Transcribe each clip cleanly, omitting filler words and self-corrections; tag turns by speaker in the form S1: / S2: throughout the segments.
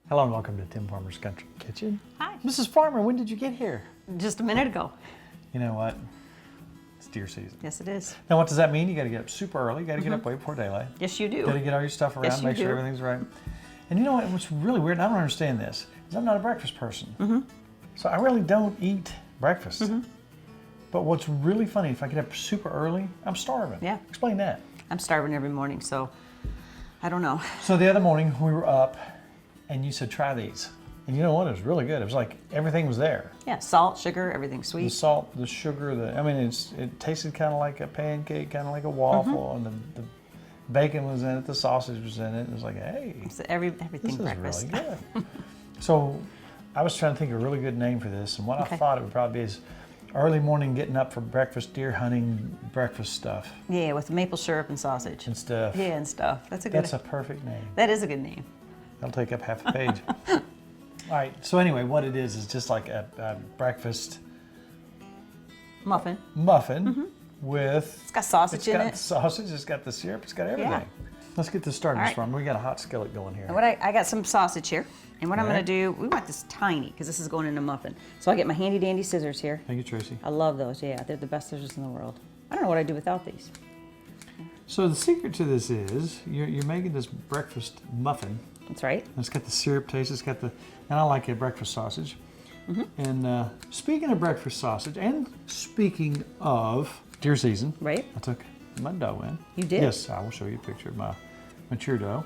S1: Hello and welcome to Tim Farmer's Country Kitchen.
S2: Hi.
S1: Mrs. Farmer, when did you get here?
S2: Just a minute ago.
S1: You know what? It's deer season.
S2: Yes, it is.
S1: Now what does that mean? You got to get up super early. You got to get up way before daylight.
S2: Yes, you do.
S1: You got to get all your stuff around,
S2: Yes, you
S1: make sure
S2: do.
S1: everything's right. And you know what? What's really weird, and I don't understand this, is I'm not a breakfast person. So I really don't eat breakfast. But what's really funny, if I get up super early, I'm starving.
S2: Yeah.
S1: Explain that.
S2: I'm starving every morning, so I don't know.
S1: So the other morning we were up and you said, try these. And you know what? It was really good. It was like everything was there.
S2: Yeah, salt, sugar, everything sweet.
S1: The salt, the sugar, it tasted kind of like a pancake, kind of like a waffle, and the bacon was in it, the sausage was in it. It was like, hey,
S2: So everything
S1: this
S2: breakfast.
S1: is really good. So I was trying to think of a really good name for this, and what I thought it would probably be is early morning getting up for breakfast, deer hunting breakfast stuff
S2: Yeah, with maple syrup and sausage.
S1: and stuff.
S2: Yeah, and stuff. That's a
S1: perfect name.
S2: That is a good name.
S1: That'll take up half the page. All right, so anyway, what it is just like a breakfast
S2: Muffin.
S1: muffin with...
S2: It's got sausage in
S1: It's got
S2: it.
S1: sausage, it's got the syrup, it's got everything.
S2: Yeah.
S1: Let's get this started,
S2: All
S1: Miss
S2: right.
S1: Farmer. We got a hot skillet going here.
S2: And what I got some sausage here. And what I'm
S1: All
S2: going
S1: right.
S2: to do, we want this tiny because this is going in a muffin. So I get my handy dandy scissors here.
S1: Thank you, Tracy.
S2: I love those. Yeah, they're the best scissors in the world. I don't know what I'd do without these.
S1: So the secret to this is you're making this breakfast muffin.
S2: That's right.
S1: It's got the syrup taste, it's got the, and I like a breakfast sausage. And speaking of breakfast sausage, and speaking of deer season,
S2: Right.
S1: I took my dough in.
S2: You did?
S1: Yes, I will show you a picture of my mature dough.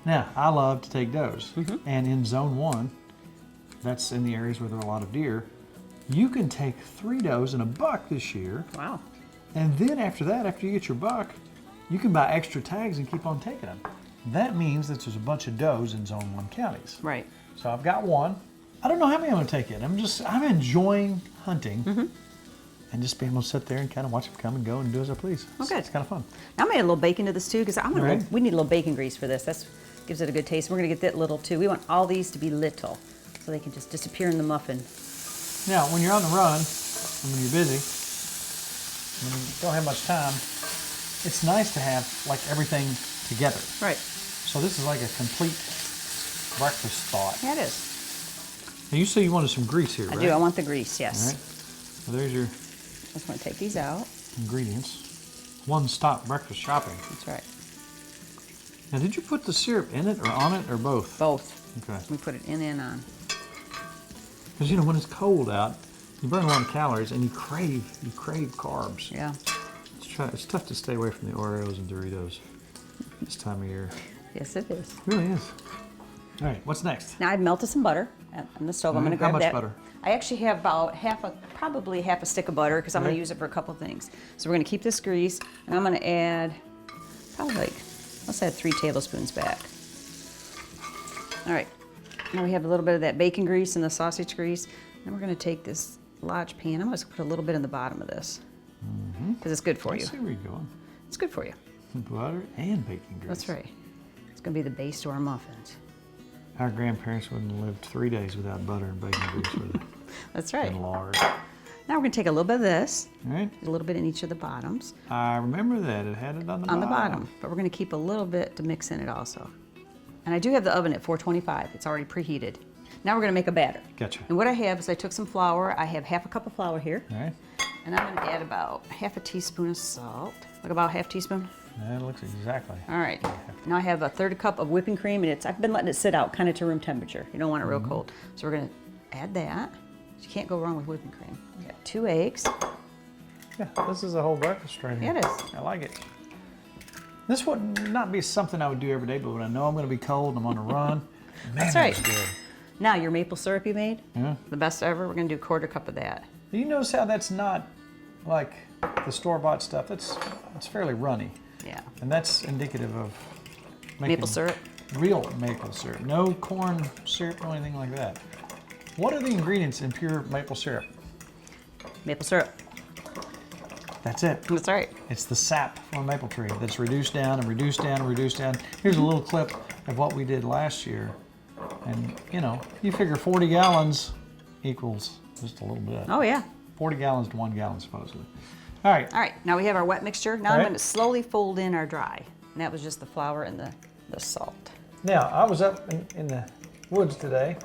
S1: Now, I love to take doughs, and in zone 1, that's in the areas where there are a lot of deer, you can take 3 doughs and a buck this year,
S2: Wow.
S1: and then after that, after you get your buck, you can buy extra tags and keep on taking them. That means that there's a bunch of does in zone 1 counties.
S2: Right.
S1: So I've got one. I don't know how many I'm gonna take in. I'm enjoying hunting and just being able to sit there and kind of watch them come and go and do as I please.
S2: Okay.
S1: It's kind of fun.
S2: Now I'm gonna add a little bacon to this too because
S1: Right.
S2: we need a little bacon grease for this. That gives it a good taste. We're gonna get that little too. We want all these to be little so they can just disappear in the muffin.
S1: Now, when you're on the run, and when you're busy, when you don't have much time, it's nice to have like everything together.
S2: Right.
S1: So this is like a complete breakfast thought.
S2: Yeah, it is.
S1: Now you say you wanted some grease here,
S2: I
S1: right?
S2: do. I want the grease.
S1: All
S2: Yes.
S1: right. So there's your
S2: I just want to take these out.
S1: ingredients. One-stop breakfast shopping.
S2: That's right.
S1: Now, did you put the syrup in it or on it or both?
S2: Both.
S1: Okay.
S2: We put it in and on.
S1: Because you know when it's cold out, you burn a lot of calories and you crave carbs.
S2: Yeah.
S1: It's tough to stay away from the Oreos and Doritos this time of year.
S2: Yes, it is.
S1: It really is. All right, what's next?
S2: Now I've melted some butter on the stove. I'm going to
S1: How
S2: grab
S1: much
S2: that.
S1: butter?
S2: I actually have about probably half a stick of butter because I'm going to use it for a couple things. So we're going to keep this grease, and I'm going to add probably let's add 3 tablespoons back. All right. Now we have a little bit of that bacon grease and the sausage grease. Then we're going to take this large pan. I'm going to put a little bit in the bottom of this because it's good for
S1: I
S2: you.
S1: see where you're going.
S2: It's good for you.
S1: Butter and bacon grease.
S2: That's right. It's going to be the base to our muffins.
S1: Our grandparents wouldn't have lived 3 days without butter and bacon grease with it.
S2: That's right.
S1: And lard.
S2: Now we're going to take a little bit of this,
S1: All right.
S2: a little bit in each of the bottoms.
S1: I remember that. It had it on the bottom.
S2: On the bottom, but we're going to keep a little bit to mix in it also. And I do have the oven at 425. It's already preheated. Now we're going to make a batter.
S1: Gotcha.
S2: And what I have is I took some flour. I have half a cup of flour here.
S1: All right.
S2: And I'm going to add about half a teaspoon of salt. Like about half teaspoon.
S1: That looks exactly.
S2: All right. Now I have a 1/3 cup of whipping cream, and I've been letting it sit out kind of to room temperature. You don't want it real cold. So we're going to add that. You can't go wrong with whipping cream. We got 2 eggs.
S1: Yeah, this is a whole breakfast right here.
S2: Yeah, it is.
S1: I like it. This would not be something I would do every day, but when I know I'm going to be cold and I'm on a run, man,
S2: That's right.
S1: that's good.
S2: Now your maple syrup you made,
S1: Yeah.
S2: the best ever. We're going to do a 1/4 cup of that.
S1: Do you notice how that's not like the store-bought stuff? It's fairly runny,
S2: Yeah.
S1: and that's indicative of making
S2: Maple syrup.
S1: real maple syrup. No corn syrup, no anything like that. What are the ingredients in pure maple syrup?
S2: Maple syrup.
S1: That's it.
S2: That's right.
S1: It's the sap from a maple tree that's reduced down and reduced down and reduced down. Here's a little clip of what we did last year. And, you know, you figure 40 gallons equals just a little bit.
S2: Oh yeah.
S1: 40 gallons to 1 gallon, supposedly. All right.
S2: All right, now we have our wet mixture. Now
S1: All
S2: I'm
S1: right.
S2: going to slowly fold in our dry. And that was just the flour and the salt.
S1: Now, I was up in the woods today,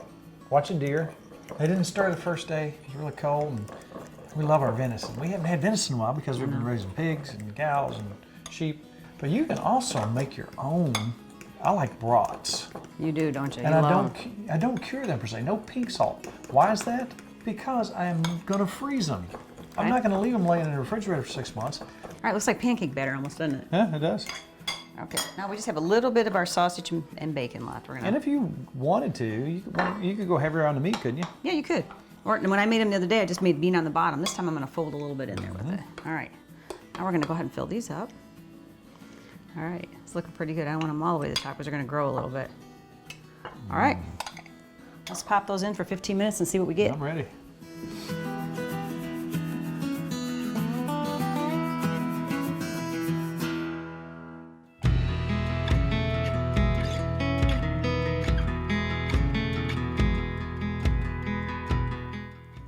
S1: watching deer. They didn't stir the first day. It was really cold, and we love our venison. We haven't had venison in a while because we've been raising pigs and cows and sheep. But you can also make your own. I like brats.
S2: You do, don't you?
S1: And
S2: You
S1: I
S2: love them.
S1: don't cure them per se. No pink salt. Why is that? Because I'm going to freeze them. I'm not going to leave them laying in the refrigerator for 6 months.
S2: All right, looks like pancake batter almost, doesn't it?
S1: Yeah, it does.
S2: Okay, now we just have a little bit of our sausage and bacon left. We're gonna...
S1: And if you wanted to, you could go heavier on the meat, couldn't you?
S2: Yeah, you could. Or when I made them the other day, I just made bean on the bottom. This time I'm gonna fold a little bit in there with it. All right, now we're gonna go ahead and fill these up. All right, it's looking pretty good. I don't want them all the way to the top because they're gonna grow a little bit. All right, let's pop those in for 15 minutes and see what we get.
S1: I'm ready.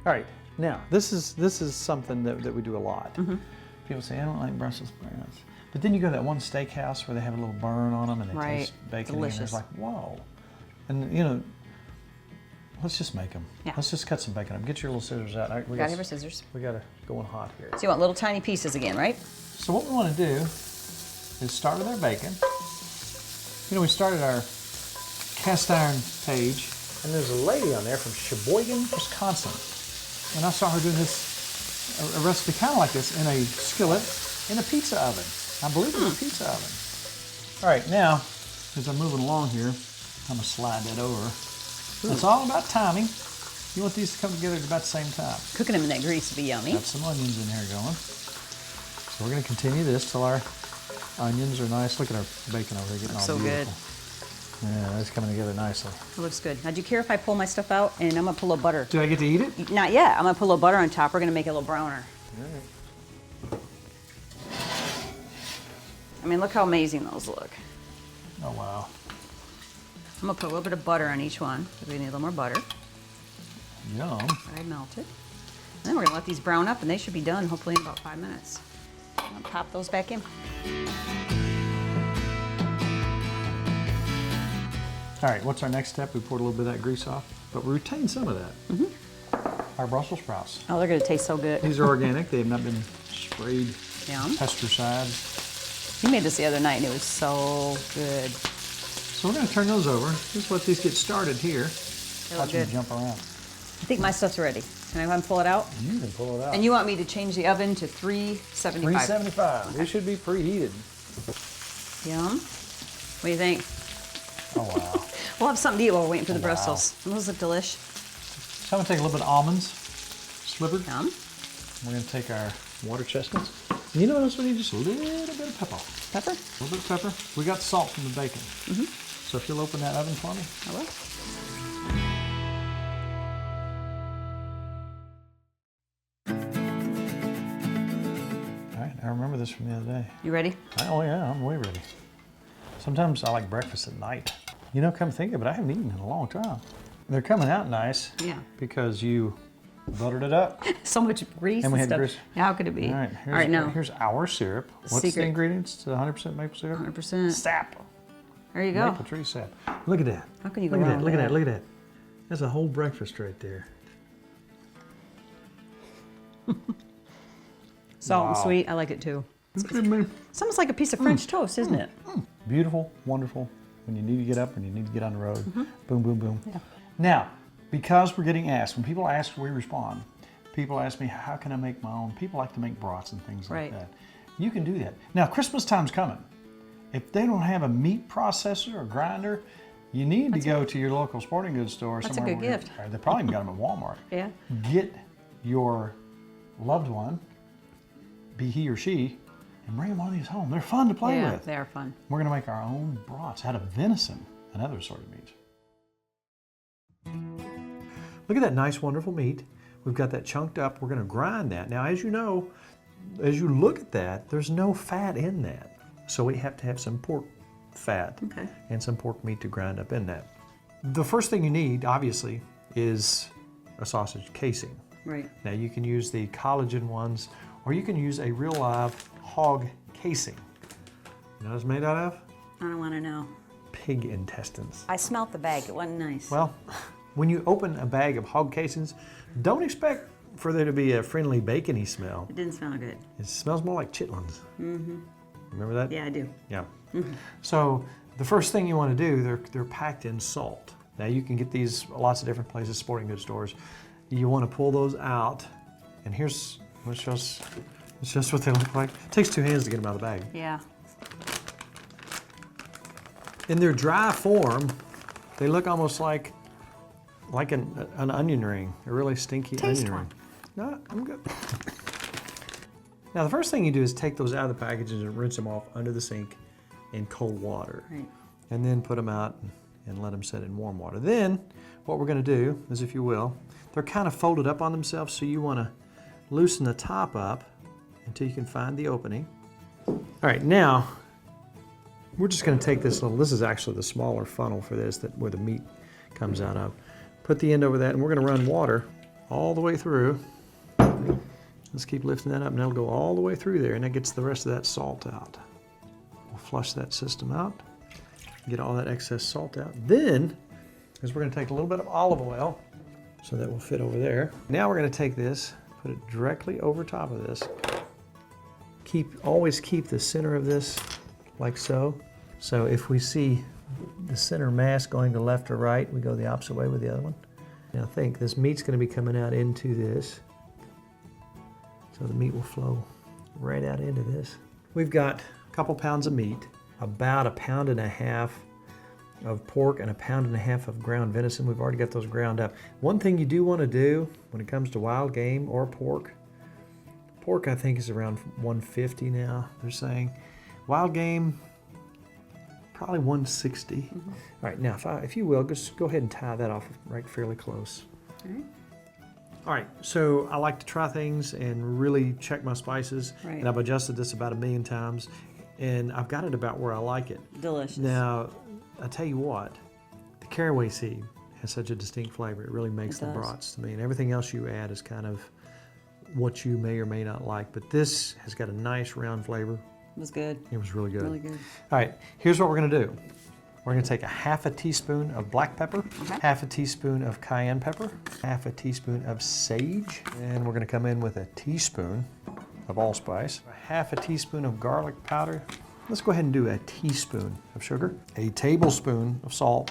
S1: All right, now this is something that we do a lot. People say, I don't like Brussels sprouts. But then you go to that one steakhouse where they have a little burn on them and they taste bacon.
S2: Delicious.
S1: And it's like, whoa. And you know, let's just make them.
S2: Yeah.
S1: Let's just cut some bacon up. Get your little scissors out.
S2: We got our scissors.
S1: We got to go in hot here.
S2: So you want little tiny pieces again, right?
S1: So what we want to do is start with our bacon. You know, we started our cast iron page, and there's a lady on there from Sheboygan, Wisconsin. And I saw her doing this, a recipe kind of like this, in a skillet in a pizza oven. I believe it's a pizza oven. All right, now, as I'm moving along here, I'm going to slide that over. It's all about timing. You want these to come together at about the same time.
S2: Cooking them in that grease would be yummy.
S1: Got some onions in here going. So we're going to continue this till our onions are nice. Look at our bacon over here getting all
S2: So
S1: beautiful.
S2: good.
S1: Yeah, that's coming together nicely.
S2: It looks good. Now, do you care if I pull my stuff out and I'm gonna put a little butter?
S1: Do I get to eat it?
S2: Not yet. I'm gonna put a little butter on top. We're gonna make it a little browner.
S1: All right.
S2: I mean, look how amazing those look.
S1: Oh, wow.
S2: I'm gonna put a little bit of butter on each one. We need a little more butter.
S1: Yum.
S2: I melted. And then we're gonna let these brown up and they should be done hopefully in about 5 minutes. I'm gonna pop those back in.
S1: All right, what's our next step? We poured a little bit of that grease off, but we retained some of that. Our Brussels sprouts.
S2: Oh, they're gonna taste so good.
S1: These are organic. They have not been sprayed
S2: Yum.
S1: pesticides.
S2: You made this the other night and it was so good.
S1: So we're going to turn those over. Just let these get started here.
S2: They
S1: Watch
S2: look
S1: them
S2: good.
S1: jump around.
S2: I think my stuff's ready. Can I go ahead and pull it out?
S1: You can pull it out.
S2: And you want me to change the oven to 375?
S1: 375. They should be preheated.
S2: Yum. What do you think?
S1: Oh, wow.
S2: We'll have something to eat while we're waiting for the
S1: Wow.
S2: Brussels. Those look delish.
S1: So I'm going to take a little bit of almonds, slivered.
S2: Yum.
S1: We're going to take our water chestnuts. And you know what else we need? Just a little bit of pepper.
S2: Pepper?
S1: A little bit of pepper. We got salt from the bacon. So if you'll open that oven for me.
S2: I will.
S1: All right, I remember this from the other day.
S2: You ready?
S1: Oh yeah, I'm way ready. Sometimes I like breakfast at night. You know, come think of it, I haven't eaten in a long time. They're coming out nice.
S2: Yeah.
S1: Because you buttered it up.
S2: So much grease
S1: And we had
S2: stuff.
S1: grease.
S2: How could it be?
S1: All right,
S2: now.
S1: here's our syrup. What's the
S2: Secret.
S1: ingredients to 100% maple syrup?
S2: 100%.
S1: Sap.
S2: There you go.
S1: Maple tree sap. Look at that.
S2: How can you go
S1: Look at
S2: wrong
S1: that,
S2: with
S1: look at that,
S2: that?
S1: look at that. That's a whole breakfast right there.
S2: Salt and
S1: Wow.
S2: sweet. I like it too.
S1: Okay, man.
S2: It's almost like a piece of French toast, isn't it?
S1: Beautiful, wonderful. When you need to get up, when you need to get on the road. Boom, boom, boom.
S2: Yeah.
S1: Now, because we're getting asked, when people ask, we respond. People ask me, how can I make my own? People like to make brats and things
S2: Right.
S1: like that. You can do that. Now, Christmas time's coming. If they don't have a meat processor or grinder, you need to go to your local sporting goods store.
S2: That's a
S1: somewhere
S2: good
S1: where-
S2: gift.
S1: They probably even got them at Walmart.
S2: Yeah.
S1: Get your loved one, be he or she, and bring them one of these home. They're fun to play
S2: Yeah,
S1: with.
S2: they are fun.
S1: We're going to make our own brats out of venison and other assorted meats. Look at that nice, wonderful meat. We've got that chunked up. We're going to grind that. Now, as you know, as you look at that, there's no fat in that. So we have to have some pork fat and some pork meat to grind up in that. The first thing you need, obviously, is a sausage casing.
S2: Right.
S1: Now, you can use the collagen ones, or you can use a real live hog casing. You know what it's made out of?
S2: I don't want to know.
S1: pig intestines.
S2: I smelt the bag. It wasn't nice.
S1: Well, when you open a bag of hog casings, don't expect for there to be a friendly bacony smell.
S2: It didn't smell good.
S1: It smells more like chitlins. Mm-hmm. Remember that?
S2: Yeah, I do.
S1: Yeah. Mm-hmm. So the first thing you want to do, they're packed in salt. Now you can get these lots of different places, sporting goods stores. You want to pull those out, and here's it's just what they look like. It takes 2 hands to get them out of the bag.
S2: Yeah.
S1: In their dry form, they look almost like an onion ring, a really stinky onion ring. No, I'm good. Now the first thing you do is take those out of the packages and rinse them off under the sink in cold water.
S2: Right.
S1: And then put them out and let them sit in warm water. Then what we're going to do is, if you will, they're kind of folded up on themselves, so you want to loosen the top up until you can find the opening. All right, now we're just going to take this this is actually the smaller funnel for this, where the meat comes out of. Put the end over that, and we're going to run water all the way through. Let's keep lifting that up, and that'll go all the way through there, and that gets the rest of that salt out. We'll flush that system out, get all that excess salt out. Then, we're going to take a little bit of olive oil, so that will fit over there. Now we're going to take this, put it directly over top of this. Always keep the center of this like so. So if we see the center mass going to left or right, we go the opposite way with the other one. Now think, this meat's going to be coming out into this. So the meat will flow right out into this. We've got a couple pounds of meat, about 1.5 pounds of pork, and 1.5 pounds of ground venison. We've already got those ground up. One thing you do want to do when it comes to wild game or pork I think is around 150 now, they're saying. Wild game, probably 160. Mm-hmm. All right, now if you will, just go ahead and tie that off right fairly close.
S2: All right.
S1: All right, so I like to try things and really check my spices.
S2: Right.
S1: And I've adjusted this about 1 million times, and I've got it about where I like it.
S2: Delicious.
S1: Now, I tell you what, the caraway seed has such a distinct flavor. It really makes the brats to me. And everything else you add is kind of what you may or may not like. But this has got a nice round flavor.
S2: It was good.
S1: It was really good.
S2: Really good.
S1: All right, here's what we're going to do. We're going to take 1/2 teaspoon of black pepper, 1/2 teaspoon of cayenne pepper, 1/2 teaspoon of sage, and we're going to come in with 1 teaspoon of allspice, 1/2 teaspoon of garlic powder. Let's go ahead and do 1 teaspoon of sugar, 1 tablespoon of salt,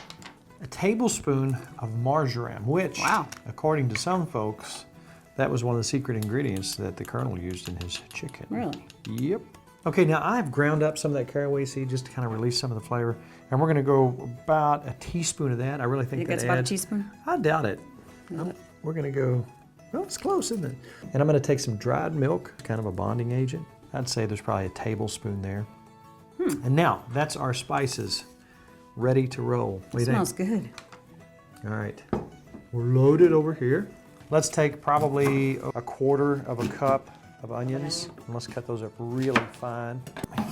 S1: 1 tablespoon of marjoram, which, according to some folks, that was one of the secret ingredients that the Colonel used in his chicken.
S2: Really?
S1: Yep. Okay, now I've ground up some of that caraway seed just to kind of release some of the flavor. And we're going to go about 1 teaspoon of that. I really think
S2: that's about 1 teaspoon?
S1: I doubt it. We're going to go, well, it's close, isn't it? And I'm going to take some dried milk, kind of a bonding agent. I'd say there's probably 1 tablespoon there. And now, that's our spices ready to roll.
S2: It smells good.
S1: All right, we're loaded over here. Let's take probably 1/4 cup of onions, and let's cut those up really fine.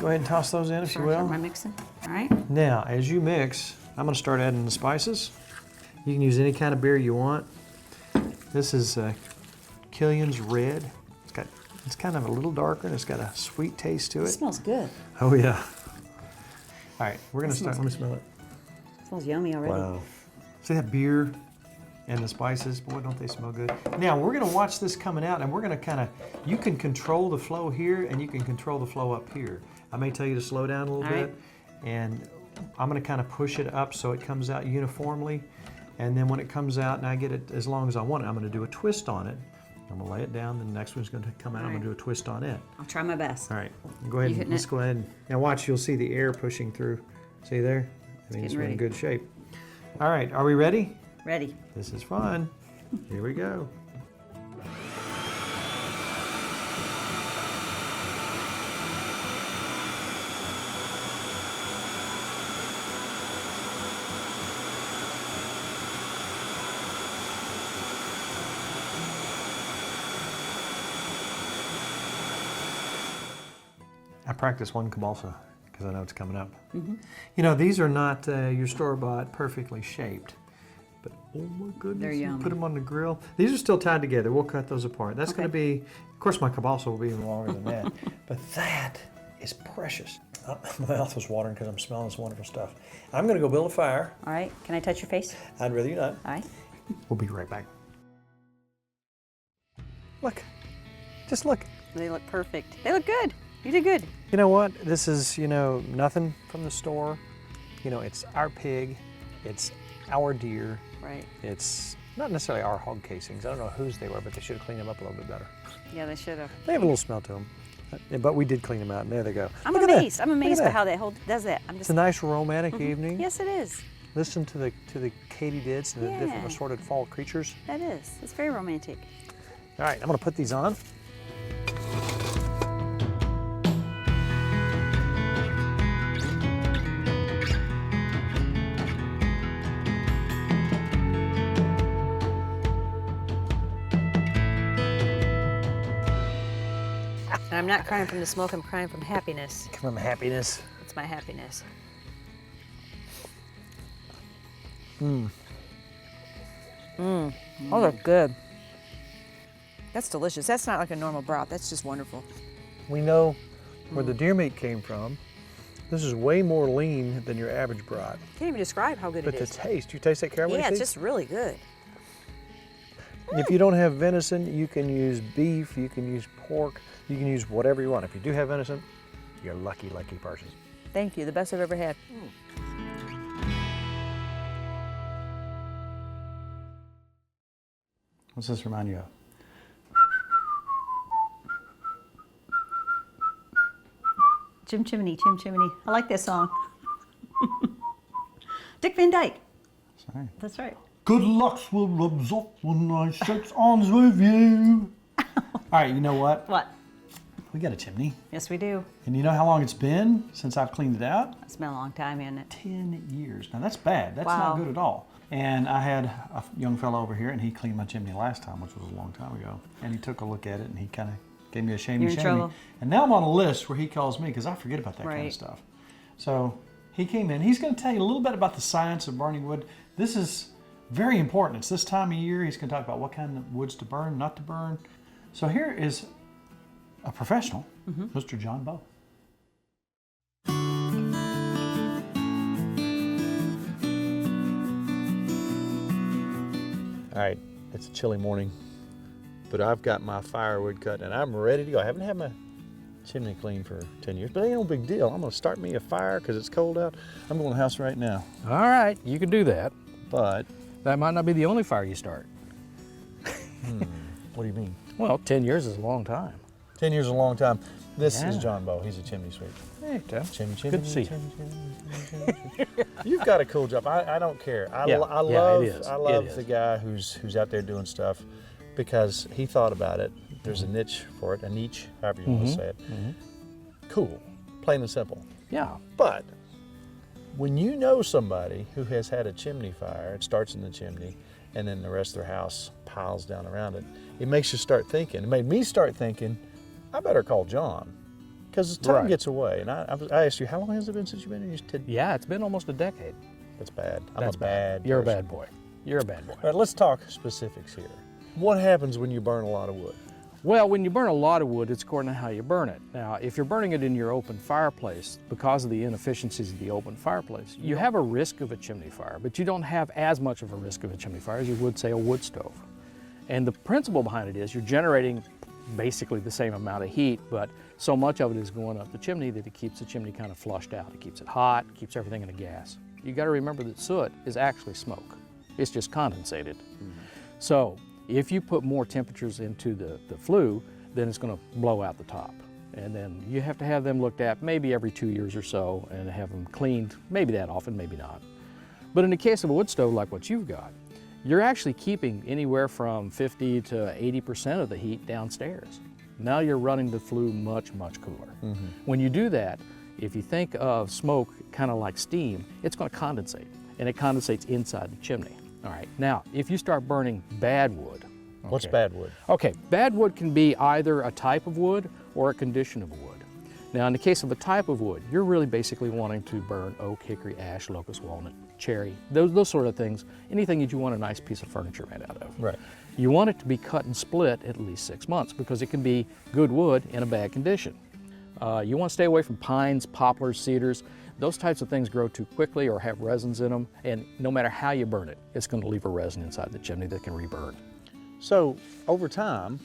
S1: Go ahead and toss those in if you will.
S2: Am I mixing? All right.
S1: Now, as you mix, I'm going to start adding the spices. You can use any kind of beer you want. This is Killian's Red. It's kind of a little darker, and it's got a sweet taste to it.
S2: It smells good.
S1: Oh yeah. All right, we're going to start. Let me smell it.
S2: It smells yummy already.
S1: Wow. See that beer and the spices? Boy, don't they smell good. Now, we're going to watch this coming out, and we're going to you can control the flow here, and you can control the flow up here. I may tell you to slow down a little bit, and I'm going to kind of push it up so it comes out uniformly. And then when it comes out and I get it as long as I want it, I'm going to do a twist on it. I'm going to lay it down, then the next one's going to come out. I'm going to do a twist on it.
S2: I'll try my best.
S1: All right, go ahead. Let's go ahead. Now watch, you'll see the air pushing through. See there? I mean, it's in good shape. All right, are we ready?
S2: Ready.
S1: This is fun. Here we go. I practiced one kielbasa because I know it's coming up. Mm-hmm. You know, these are not your store-bought perfectly shaped, but oh my goodness,
S2: they're yummy.
S1: Put them on the grill. These are still tied together. We'll cut those apart. That's going to be, of course, my kielbasa will be even longer than that, but that is precious. My mouth was watering because I'm smelling this wonderful stuff. I'm going to go build a fire.
S2: All right, can I touch your face?
S1: I'd rather you not.
S2: All right.
S1: We'll be right back. Look, just look.
S2: They look perfect. They look good. You did good.
S1: You know what? This is, nothing from the store. It's our pig, it's our deer.
S2: Right.
S1: It's not necessarily our hog casings. I don't know whose they were, but they should have cleaned them up a little bit better.
S2: Yeah, they should have.
S1: They have a little smell to them, but we did clean them out, and there they go.
S2: I'm
S1: Look at that.
S2: amazed. I'm amazed
S1: Look
S2: by
S1: at
S2: how
S1: that.
S2: that does that.
S1: It's a nice romantic evening.
S2: Yes, it is.
S1: Listen to the katydids and the different
S2: Yeah.
S1: assorted fall creatures.
S2: That is. It's very romantic.
S1: All right, I'm gonna put these on.
S2: And I'm not crying from the smoke, I'm crying from happiness.
S1: From happiness.
S2: It's my happiness. Those are good. That's delicious. That's not like a normal broth. That's just wonderful.
S1: We know where the deer meat came from. This is way more lean than your average broth.
S2: Can't even describe how good
S1: But
S2: it
S1: the
S2: is.
S1: taste, you taste that caramel?
S2: Yeah, it's just really good.
S1: If you don't have venison, you can use beef, you can use pork, you can use whatever you want. If you do have venison, you're a lucky, lucky person.
S2: Thank you. The best I've ever had.
S1: What's this remind you of?
S2: Chimney, Chimney. I like that song. Dick Van Dyke.
S1: Sorry.
S2: That's right.
S1: Good luck's will rubs off when I shakes arms with you. All right, you know what?
S2: What?
S1: We got a chimney.
S2: Yes, we do.
S1: And you know how long it's been since I've cleaned it out?
S2: It's been a long time, hasn't it?
S1: 10 years. Now that's bad. That's
S2: Wow.
S1: not good at all. And I had a young fellow over here and he cleaned my chimney last time, which was a long time ago. And he took a look at it and he kind of gave me a shamey
S2: You're in trouble.
S1: And now I'm on a list where he calls me because I forget about that kind
S2: Right.
S1: of stuff. So he came in. He's going to tell you a little bit about the science of burning wood. This is very important. It's this time of year. He's going to talk about what kind of woods to burn, not to burn. So here is a professional, Mr. John Bowe. All right, it's a chilly morning, but I've got my firewood cut and I'm ready to go. I haven't had my chimney cleaned for 10 years, but it ain't no big deal. I'm gonna start me a fire because it's cold out. I'm going to the house right now.
S3: All right, you can do that.
S1: But,
S3: That might not be the only fire you start.
S1: what do you mean?
S3: Well, 10 years is a long time.
S1: 10 years is a long time. This is
S3: Yeah.
S1: John Bowe. He's a chimney sweep.
S3: Hey, Tim.
S1: Chimney,
S3: Good to see you.
S1: You've got a cool job. I don't care. I
S3: Yeah,
S1: love
S3: it is.
S1: I
S3: It
S1: love
S3: is.
S1: the guy who's out there doing stuff because he thought about it. There's a niche for it, a niche, however you want to say it. Cool, plain and simple.
S3: Yeah.
S1: But when you know somebody who has had a chimney fire, it starts in the chimney, and then the rest of their house piles down around it, it makes you start thinking. It made me start thinking, I better call John, because time
S3: Right.
S1: gets away. And I asked you, how long has it been since you've been here? You said,
S3: Yeah, it's been almost a decade.
S1: that's bad. I'm
S3: That's
S1: a bad
S3: You're
S1: person.
S3: a bad boy. You're a bad boy.
S1: All right, let's talk specifics here. What happens when you burn a lot of wood?
S3: Well, when you burn a lot of wood, it's according to how you burn it. Now, if you're burning it in your open fireplace, because of the inefficiencies of the open fireplace, you have a risk of a chimney fire, but you don't have as much of a risk of a chimney fire as you would, say, a wood stove. And the principle behind it is you're generating basically the same amount of heat, but so much of it is going up the chimney that it keeps the chimney kind of flushed out. It keeps it hot, keeps everything in a gas. You got to remember that soot is actually smoke. It's just condensated. So if you put more temperatures into the flue, then it's going to blow out the top. And then you have to have them looked at maybe every 2 years or so and have them cleaned, maybe that often, maybe not. But in the case of a wood stove like what you've got, you're actually keeping anywhere from 50 to 80% of the heat downstairs. Now you're running the flue much, much cooler. When you do that, if you think of smoke kind of like steam, it's going to condensate, and it condensates inside the chimney. All right, now if you start burning bad wood.
S1: What's
S3: okay.
S1: bad wood?
S3: Okay, bad wood can be either a type of wood or a condition of wood. Now in the case of a type of wood, you're really basically wanting to burn oak, hickory, ash, locust, walnut, cherry, those sort of things, anything that you want a nice piece of furniture made out of.
S1: Right.
S3: You want it to be cut and split at least 6 months because it can be good wood in a bad condition. You want to stay away from pines, poplars, cedars. Those types of things grow too quickly or have resins in them, and no matter how you burn it, it's going to leave a resin inside the chimney that can reburn.
S1: So over time,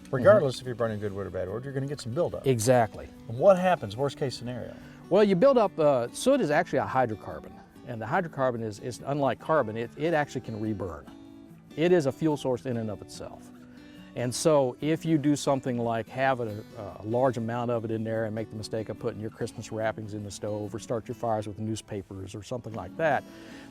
S1: regardless if you're burning good wood or bad wood, you're going to get some buildup.
S3: Exactly.
S1: And what happens, worst case scenario?
S3: Well, you build up, soot is actually a hydrocarbon, and the hydrocarbon is unlike carbon, it actually can reburn. It is a fuel source in and of itself. And so if you do something like have a large amount of it in there and make the mistake of putting your Christmas wrappings in the stove or start your fires with newspapers or something like that,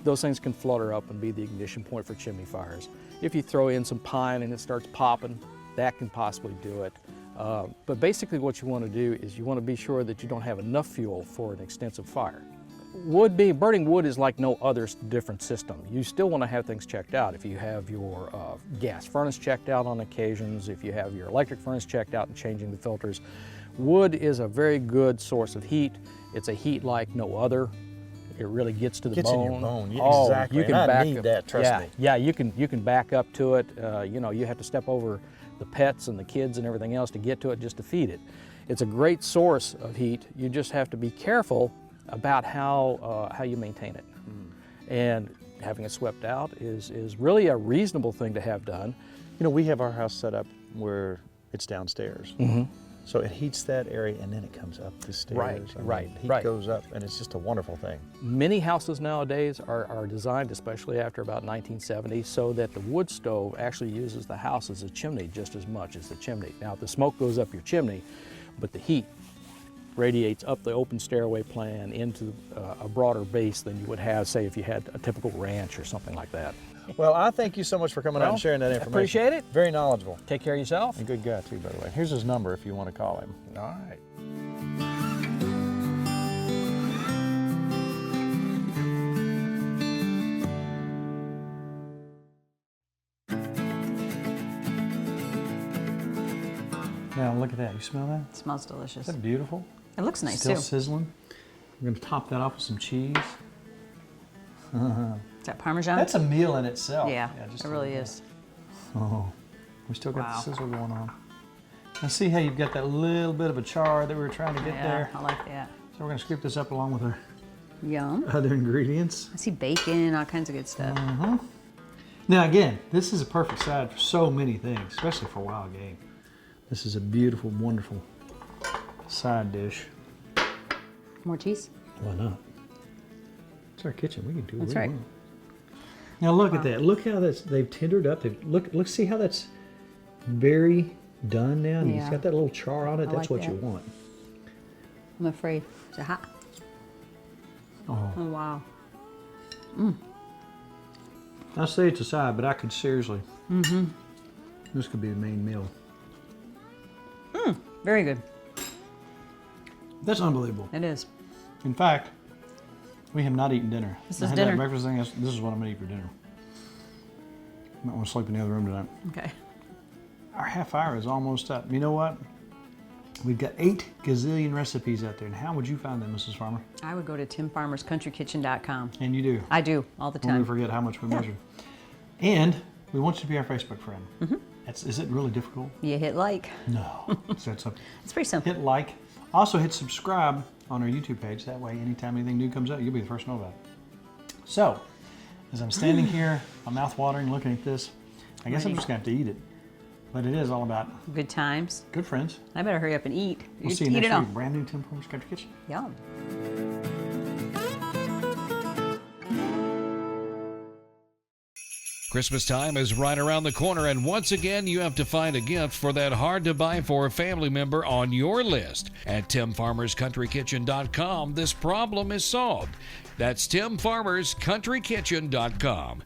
S3: those things can flutter up and be the ignition point for chimney fires. If you throw in some pine and it starts popping, that can possibly do it. But basically what you want to do is you want to be sure that you don't have enough fuel for an extensive fire. Burning wood is like no other different system. You still want to have things checked out. If you have your gas furnace checked out on occasions, if you have your electric furnace checked out and changing the filters, wood is a very good source of heat. It's a heat like no other. It really gets to the bone.
S1: Gets in your bone, yeah,
S3: Oh,
S1: exactly.
S3: you can
S1: And I
S3: back
S1: need
S3: up,
S1: that, trust me.
S3: Yeah, you can back up to it. You know, you have to step over the pets and the kids and everything else to get to it just to feed it. It's a great source of heat. You just have to be careful about how you maintain it. And having it swept out is really a reasonable thing to have done.
S1: You know, we have our house set up where it's downstairs. So it heats that area and then it comes up the stairs.
S3: Right,
S1: Heat
S3: right.
S1: goes up and it's just a wonderful thing.
S3: Many houses nowadays are designed, especially after about 1970, so that the wood stove actually uses the house as a chimney just as much as the chimney. Now, the smoke goes up your chimney, but the heat radiates up the open stairway plan into a broader base than you would have, say, if you had a typical ranch or something like that.
S1: Well, I thank you so much for coming out and sharing that information.
S3: Appreciate it.
S1: Very knowledgeable.
S3: Take care of yourself.
S1: And good guy, too, by the way. Here's his number if you want to call him.
S3: All right.
S1: Now, look at that. You smell that?
S2: It smells delicious.
S1: Isn't that beautiful?
S2: It looks nice
S1: Still
S2: too.
S1: sizzling. We're going to top that off with some cheese.
S2: Is that Parmesan?
S1: That's a meal in itself.
S2: yeah,
S1: just
S2: it
S1: a
S2: really
S1: little
S2: is.
S1: bit. Oh, we still got
S2: Wow.
S1: the sizzle going on. Now see how you've got that little bit of a char that we were trying to get
S2: Yeah,
S1: there?
S2: I like that.
S1: So we're going to scoop this up along with our
S2: Yum.
S1: other ingredients.
S2: I see bacon, all kinds of good stuff.
S1: Now again, this is a perfect side for so many things, especially for wild game. This is a beautiful, wonderful side dish.
S2: More cheese?
S1: Why not? It's our kitchen. We can do what
S2: That's
S1: we
S2: right.
S1: want. Now look at that. Look how they've tendered up. Look, see how that's very done now. And It's
S2: Yeah.
S1: got that little char on it.
S2: I
S1: That's
S2: like
S1: what
S2: that.
S1: you want.
S2: I'm afraid. Is it hot?
S1: Oh,
S2: Oh, wow.
S1: I say it's a side, but I could seriously. This could be the main meal.
S2: Very good.
S1: That's unbelievable.
S2: It is.
S1: In fact, we have not eaten dinner.
S2: This
S1: I
S2: is
S1: had
S2: dinner.
S1: That breakfast thing. This is what I'm gonna eat for dinner. Might want to sleep in the other room tonight.
S2: Okay.
S1: Our half hour is almost up. You know what? We've got 8 gazillion recipes out there. And how would you find them, Mrs. Farmer?
S2: I would go to timfarmerscountrykitchen.com.
S1: And you do.
S2: I do, all the
S1: When we
S2: time.
S1: forget how much we measured. And we want you to be our Facebook friend. Is it really difficult?
S2: You hit like.
S1: No. So it's up.
S2: It's pretty simple.
S1: Hit like. Also hit subscribe on our YouTube page. That way, anytime anything new comes out, you'll be the first to know about it. So, as I'm standing here, my mouth watering, looking at this, I guess I'm
S2: Ready.
S1: just gonna have to eat it. But it is all about
S2: Good times.
S1: good friends.
S2: I better hurry up and eat.
S1: We'll see you
S2: Eat
S1: next
S2: it all.
S1: week. Brand new Tim Farmer's Country Kitchen.
S2: Yum.
S4: Christmas time is right around the corner, and once again, you have to find a gift for that hard-to-buy-for family member on your list. At TimFarmersCountryKitchen.com, this problem is solved. That's TimFarmersCountryKitchen.com.